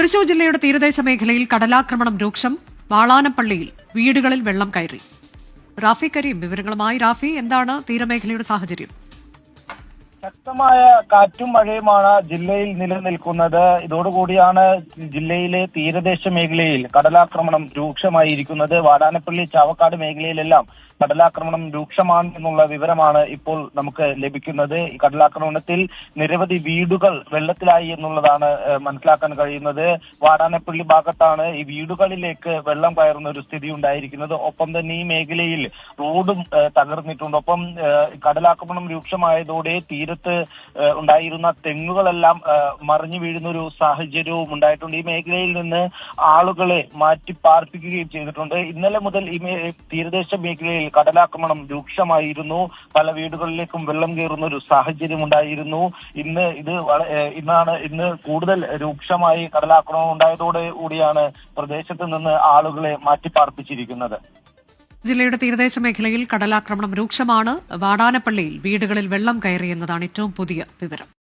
തൃശൂർ ജില്ലയുടെ തീരദേശ മേഖലയിൽ കടലാക്രമണം രൂക്ഷം. വാളാനപ്പള്ളിയിൽ വീടുകളിൽ വെള്ളം കയറി. റാഫി കരീം വിവരങ്ങളുമായി. റാഫി, എന്താണ് തീരമേഖലയുടെ സാഹചര്യം? ശക്തമായ കാറ്റും മഴയുമാണ് ജില്ലയിൽ നിലനിൽക്കുന്നത്. ഇതോടുകൂടിയാണ് ജില്ലയിലെ തീരദേശ മേഖലയിൽ കടലാക്രമണം രൂക്ഷമായിരിക്കുന്നത്. വാടാനപ്പള്ളി, ചാവക്കാട് മേഖലയിലെല്ലാം കടലാക്രമണം രൂക്ഷമാണ് എന്നുള്ള വിവരമാണ് ഇപ്പോൾ നമുക്ക് ലഭിക്കുന്നത്. ഈ കടലാക്രമണത്തിൽ നിരവധി വീടുകൾ വെള്ളത്തിലായി എന്നുള്ളതാണ് മനസ്സിലാക്കാൻ കഴിയുന്നത്. വാടാനപ്പള്ളി ഭാഗത്താണ് ഈ വീടുകളിലേക്ക് വെള്ളം കയറുന്ന ഒരു സ്ഥിതി ഉണ്ടായിരിക്കുന്നത്. ഒപ്പം തന്നെ ഈ മേഖലയിൽ റോഡും തകർന്നിട്ടുണ്ട്. ഒപ്പം കടലാക്രമണം രൂക്ഷമായതോടെ തീരത്ത് ഉണ്ടായിരുന്ന തെങ്ങുകളെല്ലാം മറിഞ്ഞു വീഴുന്ന ഒരു സാഹചര്യവും ഉണ്ടായിട്ടുണ്ട്. ഈ മേഖലയിൽ നിന്ന് ആളുകളെ മാറ്റി പാർപ്പിക്കുകയും ചെയ്തിട്ടുണ്ട്. ഇന്നലെ മുതൽ ഈ തീരദേശ മേഖലയിൽ കടലാക്രമണം രൂക്ഷമായിരുന്നു. പല വീടുകളിലേക്കും വെള്ളം കയറുന്ന ഒരു സാഹചര്യം ഉണ്ടായിരുന്നു. ഇന്ന് കൂടുതൽ രൂക്ഷമായി കടലാക്രമണം ഉണ്ടായതോടെ കൂടിയാണ് പ്രദേശത്ത് നിന്ന് ആളുകളെ മാറ്റിപ്പാർപ്പിച്ചിരിക്കുന്നത്. ജില്ലയുടെ തീരദേശ മേഖലയിൽ കടലാക്രമണം രൂക്ഷമാണ്. വാടാനപ്പള്ളിയിൽ വീടുകളിൽ വെള്ളം കയറിയെന്നതാണ് ഏറ്റവും പുതിയ വിവരം.